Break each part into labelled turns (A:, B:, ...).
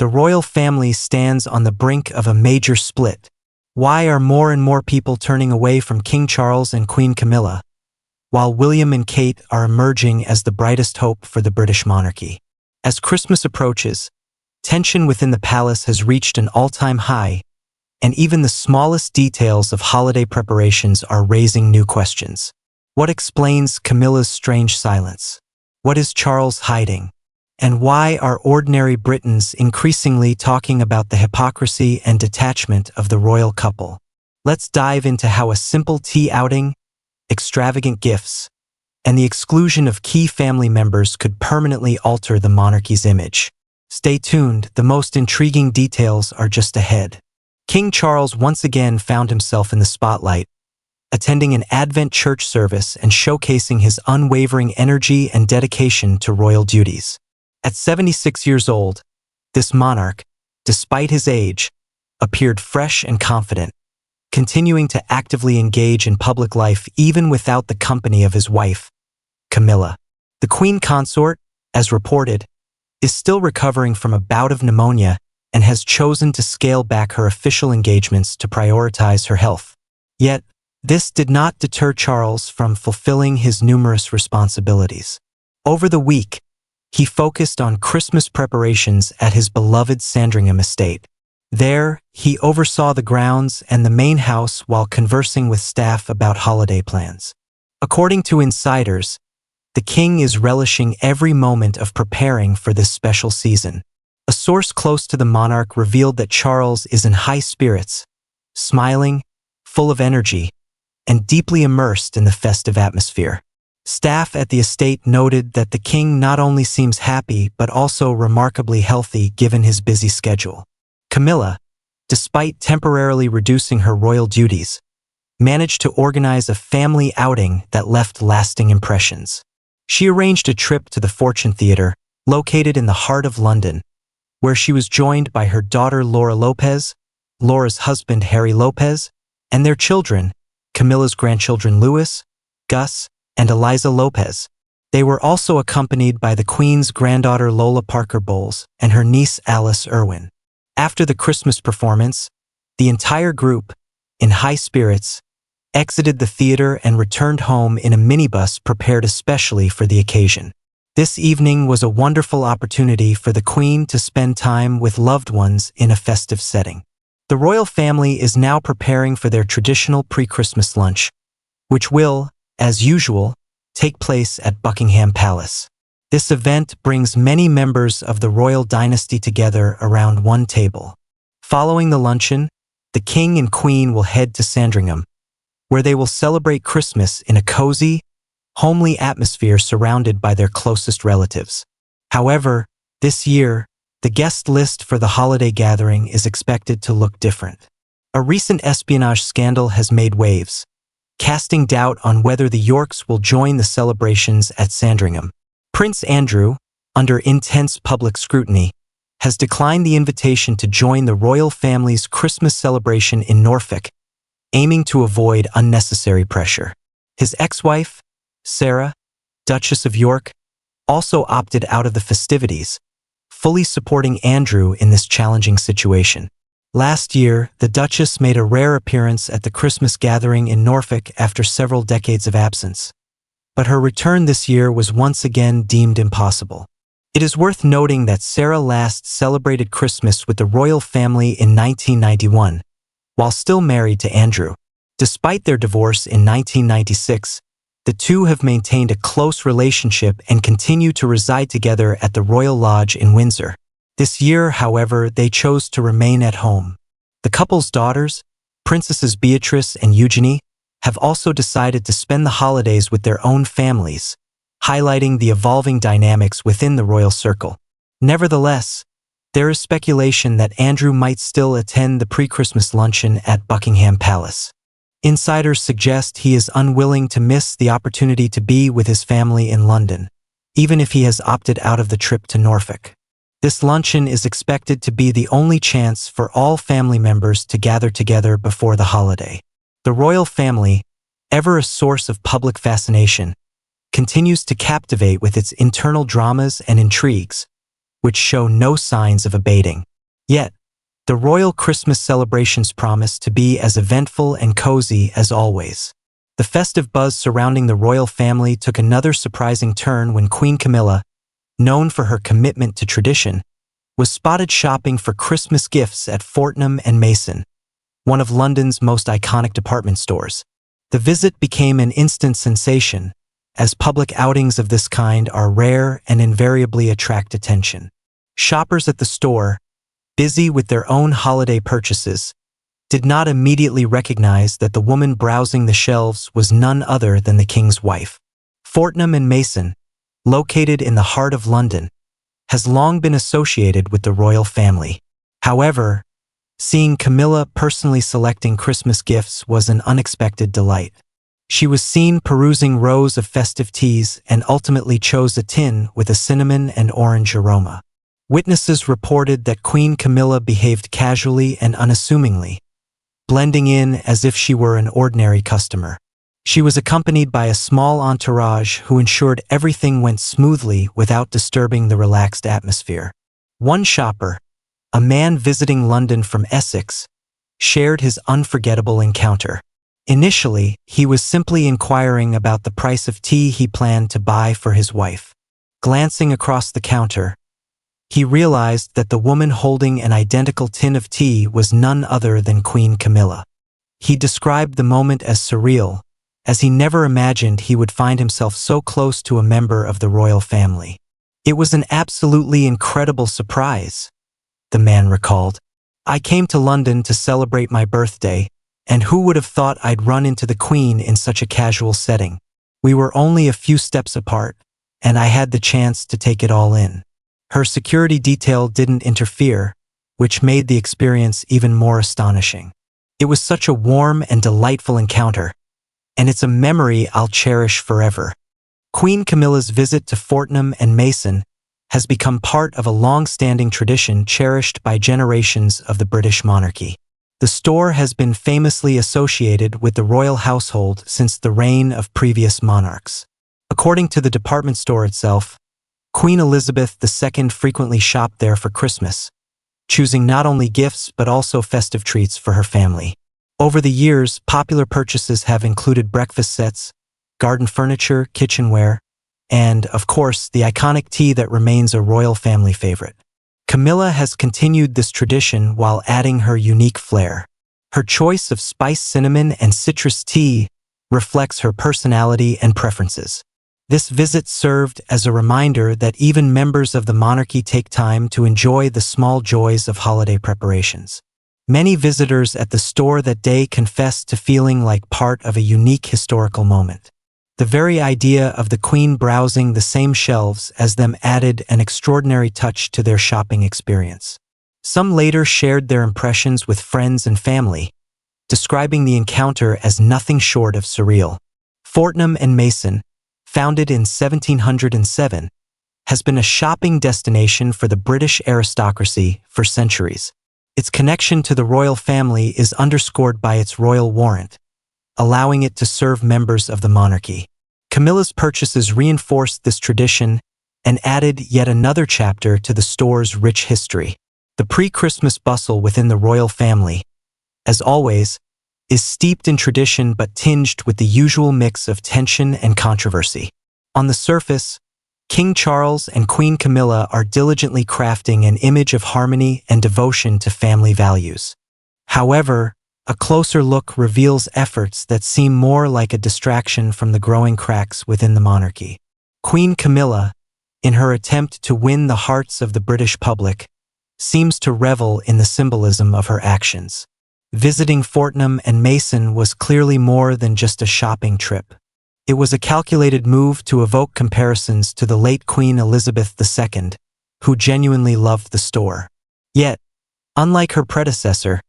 A: The royal family stands on the brink of a major split. Why are more and more people turning away from King Charles and Queen Camilla, while William and Kate are emerging as the brightest hope for the British monarchy? As Christmas approaches, tension within the palace has reached an all-time high, and even the smallest details of holiday preparations are raising new questions. What explains Camilla's strange silence? What is Charles hiding? And why are ordinary Britons increasingly talking about the hypocrisy and detachment of the royal couple? Let's dive into how a simple tea outing, extravagant gifts, and the exclusion of key family members could permanently alter the monarchy's image. Stay tuned, the most intriguing details are just ahead. King Charles once again found himself in the spotlight, attending an Advent church service and showcasing his unwavering energy and dedication to royal duties. At 76 years old, this monarch, despite his age, appeared fresh and confident, continuing to actively engage in public life even without the company of his wife, Camilla. The Queen Consort, as reported, is still recovering from a bout of pneumonia and has chosen to scale back her official engagements to prioritize her health. Yet, this did not deter Charles from fulfilling his numerous responsibilities. Over the week, he focused on Christmas preparations at his beloved Sandringham estate. There, he oversaw the grounds and the main house while conversing with staff about holiday plans. According to insiders, the king is relishing every moment of preparing for this special season. A source close to the monarch revealed that Charles is in high spirits, smiling, full of energy, and deeply immersed in the festive atmosphere. Staff at the estate noted that the king not only seems happy but also remarkably healthy given his busy schedule. Camilla, despite temporarily reducing her royal duties, managed to organize a family outing that left lasting impressions. She arranged a trip to the Fortune Theatre, located in the heart of London, where she was joined by her daughter Laura Lopez, Laura's husband Harry Lopez, and their children, Camilla's grandchildren Louis, Gus, and Eliza Lopez. They were also accompanied by the Queen's granddaughter Lola Parker Bowles and her niece Alice Irwin. After the Christmas performance, the entire group, in high spirits, exited the theater and returned home in a minibus prepared especially for the occasion. This evening was a wonderful opportunity for the Queen to spend time with loved ones in a festive setting. The royal family is now preparing for their traditional pre-Christmas lunch, which will, as usual, take place at Buckingham Palace. This event brings many members of the royal dynasty together around one table. Following the luncheon, the king and queen will head to Sandringham, where they will celebrate Christmas in a cozy, homely atmosphere surrounded by their closest relatives. However, this year, the guest list for the holiday gathering is expected to look different. A recent espionage scandal has made waves, casting doubt on whether the Yorks will join the celebrations at Sandringham. Prince Andrew, under intense public scrutiny, has declined the invitation to join the royal family's Christmas celebration in Norfolk, aiming to avoid unnecessary pressure. His ex-wife, Sarah, Duchess of York, also opted out of the festivities, fully supporting Andrew in this challenging situation. Last year, the Duchess made a rare appearance at the Christmas gathering in Norfolk after several decades of absence. But her return this year was once again deemed impossible. It is worth noting that Sarah last celebrated Christmas with the royal family in 1991, while still married to Andrew. Despite their divorce in 1996, the two have maintained a close relationship and continue to reside together at the Royal Lodge in Windsor. This year, however, they chose to remain at home. The couple's daughters, Princesses Beatrice and Eugenie, have also decided to spend the holidays with their own families, highlighting the evolving dynamics within the royal circle. Nevertheless, there is speculation that Andrew might still attend the pre-Christmas luncheon at Buckingham Palace. Insiders suggest he is unwilling to miss the opportunity to be with his family in London, even if he has opted out of the trip to Norfolk. This luncheon is expected to be the only chance for all family members to gather together before the holiday. The royal family, ever a source of public fascination, continues to captivate with its internal dramas and intrigues, which show no signs of abating. Yet, the royal Christmas celebrations promised to be as eventful and cozy as always. The festive buzz surrounding the royal family took another surprising turn when Queen Camilla, known for her commitment to tradition, was spotted shopping for Christmas gifts at Fortnum and Mason, one of London's most iconic department stores. The visit became an instant sensation, as public outings of this kind are rare and invariably attract attention. Shoppers at the store, busy with their own holiday purchases, did not immediately recognize that the woman browsing the shelves was none other than the king's wife. Fortnum and Mason, located in the heart of London, has long been associated with the royal family. However, seeing Camilla personally selecting Christmas gifts was an unexpected delight. She was seen perusing rows of festive teas and ultimately chose a tin with a cinnamon and orange aroma. Witnesses reported that Queen Camilla behaved casually and unassumingly, blending in as if she were an ordinary customer. She was accompanied by a small entourage who ensured everything went smoothly without disturbing the relaxed atmosphere. One shopper, a man visiting London from Essex, shared his unforgettable encounter. Initially, he was simply inquiring about the price of tea he planned to buy for his wife. Glancing across the counter, he realized that the woman holding an identical tin of tea was none other than Queen Camilla. He described the moment as surreal, as he never imagined he would find himself so close to a member of the royal family. "It was an absolutely incredible surprise," the man recalled. "I came to London to celebrate my birthday, and who would have thought I'd run into the Queen in such a casual setting? We were only a few steps apart, and I had the chance to take it all in." Her security detail didn't interfere, which made the experience even more astonishing. "It was such a warm and delightful encounter, and it's a memory I'll cherish forever." Queen Camilla's visit to Fortnum and Mason has become part of a long-standing tradition cherished by generations of the British monarchy. The store has been famously associated with the royal household since the reign of previous monarchs. According to the department store itself, Queen Elizabeth II frequently shopped there for Christmas, choosing not only gifts but also festive treats for her family. Over the years, popular purchases have included breakfast sets, garden furniture, kitchenware, and, of course, the iconic tea that remains a royal family favorite. Camilla has continued this tradition while adding her unique flair. Her choice of spiced cinnamon and citrus tea reflects her personality and preferences. This visit served as a reminder that even members of the monarchy take time to enjoy the small joys of holiday preparations. Many visitors at the store that day confessed to feeling like part of a unique historical moment. The very idea of the Queen browsing the same shelves as them added an extraordinary touch to their shopping experience. Some later shared their impressions with friends and family, describing the encounter as nothing short of surreal. Fortnum and Mason, founded in 1707, has been a shopping destination for the British aristocracy for centuries. Its connection to the royal family is underscored by its royal warrant, allowing it to serve members of the monarchy. Camilla's purchases reinforced this tradition and added yet another chapter to the store's rich history. The pre-Christmas bustle within the royal family, as always, is steeped in tradition but tinged with the usual mix of tension and controversy. On the surface, King Charles and Queen Camilla are diligently crafting an image of harmony and devotion to family values. However, a closer look reveals efforts that seem more like a distraction from the growing cracks within the monarchy. Queen Camilla, in her attempt to win the hearts of the British public, seems to revel in the symbolism of her actions. Visiting Fortnum and Mason was clearly more than just a shopping trip. It was a calculated move to evoke comparisons to the late Queen Elizabeth II, who genuinely loved the store. Yet, unlike her predecessor,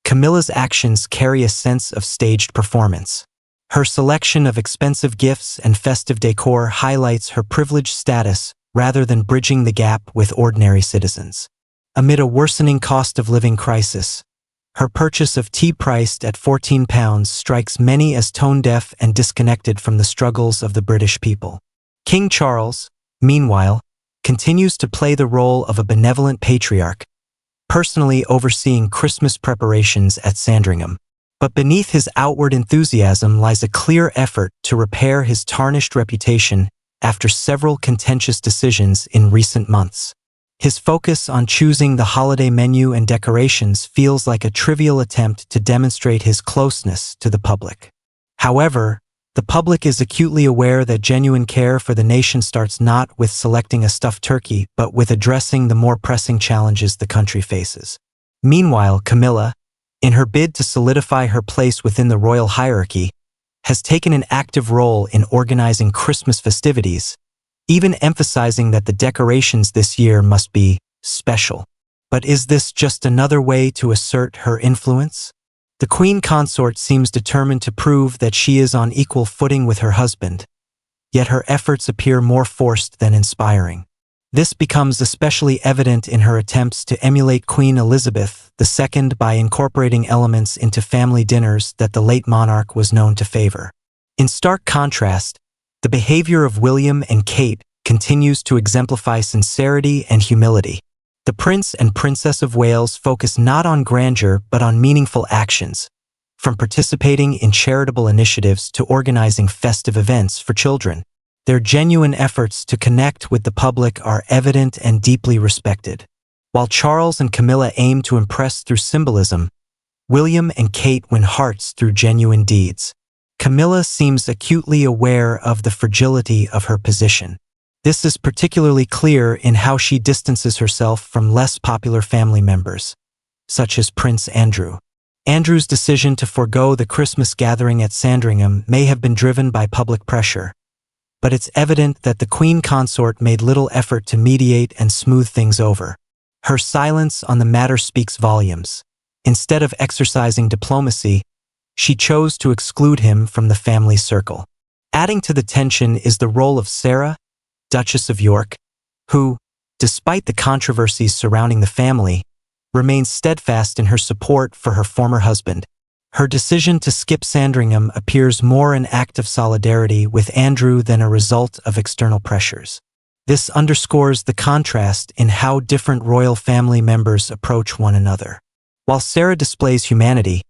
A: Camilla's actions carry a sense of staged performance. Her selection of expensive gifts and festive decor highlights her privileged status rather than bridging the gap with ordinary citizens. Amid a worsening cost of living crisis, her purchase of tea priced at £14 strikes many as tone-deaf and disconnected from the struggles of the British people. King Charles, meanwhile, continues to play the role of a benevolent patriarch, personally overseeing Christmas preparations at Sandringham. But beneath his outward enthusiasm lies a clear effort to repair his tarnished reputation after several contentious decisions in recent months. His focus on choosing the holiday menu and decorations feels like a trivial attempt to demonstrate his closeness to the public. However, the public is acutely aware that genuine care for the nation starts not with selecting a stuffed turkey, but with addressing the more pressing challenges the country faces. Meanwhile, Camilla, in her bid to solidify her place within the royal hierarchy, has taken an active role in organizing Christmas festivities, even emphasizing that the decorations this year must be special. But is this just another way to assert her influence? The Queen Consort seems determined to prove that she is on equal footing with her husband, yet her efforts appear more forced than inspiring. This becomes especially evident in her attempts to emulate Queen Elizabeth II by incorporating elements into family dinners that the late monarch was known to favor. In stark contrast, the behavior of William and Kate continues to exemplify sincerity and humility. The Prince and Princess of Wales focus not on grandeur but on meaningful actions, from participating in charitable initiatives to organizing festive events for children. Their genuine efforts to connect with the public are evident and deeply respected. While Charles and Camilla aim to impress through symbolism, William and Kate win hearts through genuine deeds. Camilla seems acutely aware of the fragility of her position. This is particularly clear in how she distances herself from less popular family members, such as Prince Andrew. Andrew's decision to forego the Christmas gathering at Sandringham may have been driven by public pressure, but it's evident that the Queen Consort made little effort to mediate and smooth things over. Her silence on the matter speaks volumes. Instead of exercising diplomacy, she chose to exclude him from the family circle. Adding to the tension is the role of Sarah, Duchess of York, who, despite the controversies surrounding the family, remains steadfast in her support for her former husband. Her decision to skip Sandringham appears more an act of solidarity with Andrew than a result of external pressures. This underscores the contrast in how different royal family members approach one another. While Sarah displays humanity,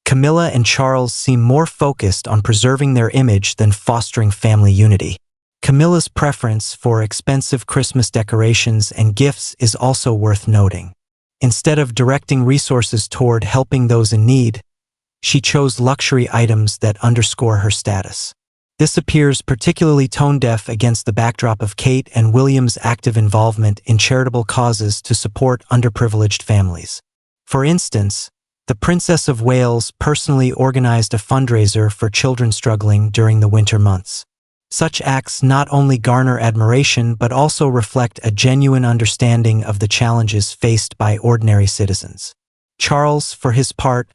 A: Camilla and Charles seem more focused on preserving their image than fostering family unity. Camilla's preference for expensive Christmas decorations and gifts is also worth noting. Instead of directing resources toward helping those in need, she chose luxury items that underscore her status. This appears particularly tone-deaf against the backdrop of Kate and William's active involvement in charitable causes to support underprivileged families. For instance, the Princess of Wales personally organized a fundraiser for children struggling during the winter months. Such acts not only garner admiration but also reflect a genuine understanding of the challenges faced by ordinary citizens. Charles, for his part,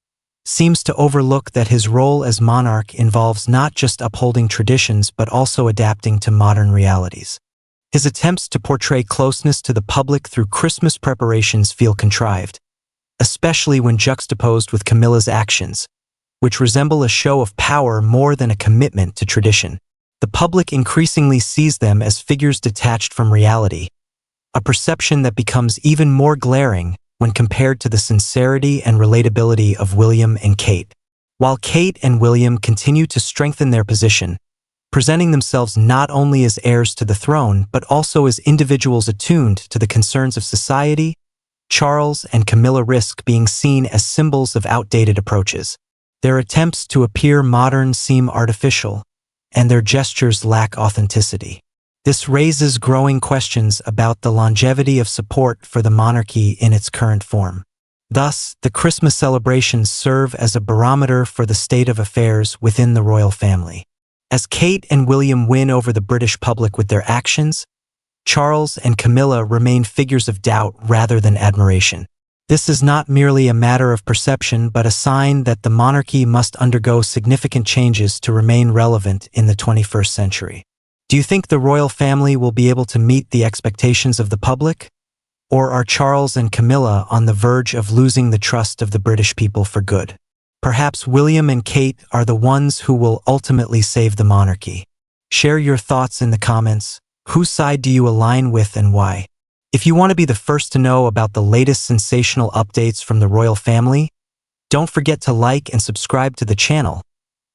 A: seems to overlook that his role as monarch involves not just upholding traditions but also adapting to modern realities. His attempts to portray closeness to the public through Christmas preparations feel contrived, especially when juxtaposed with Camilla's actions, which resemble a show of power more than a commitment to tradition. The public increasingly sees them as figures detached from reality, a perception that becomes even more glaring when compared to the sincerity and relatability of William and Kate. While Kate and William continue to strengthen their position, presenting themselves not only as heirs to the throne but also as individuals attuned to the concerns of society, Charles and Camilla risk being seen as symbols of outdated approaches. Their attempts to appear modern seem artificial, and their gestures lack authenticity. This raises growing questions about the longevity of support for the monarchy in its current form. Thus, the Christmas celebrations serve as a barometer for the state of affairs within the royal family. As Kate and William win over the British public with their actions, Charles and Camilla remain figures of doubt rather than admiration. This is not merely a matter of perception but a sign that the monarchy must undergo significant changes to remain relevant in the 21st century. Do you think the royal family will be able to meet the expectations of the public? Or are Charles and Camilla on the verge of losing the trust of the British people for good? Perhaps William and Kate are the ones who will ultimately save the monarchy. Share your thoughts in the comments. Whose side do you align with and why? If you want to be the first to know about the latest sensational updates from the royal family, don't forget to like and subscribe to the channel.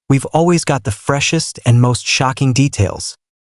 A: We've always got the freshest and most shocking details.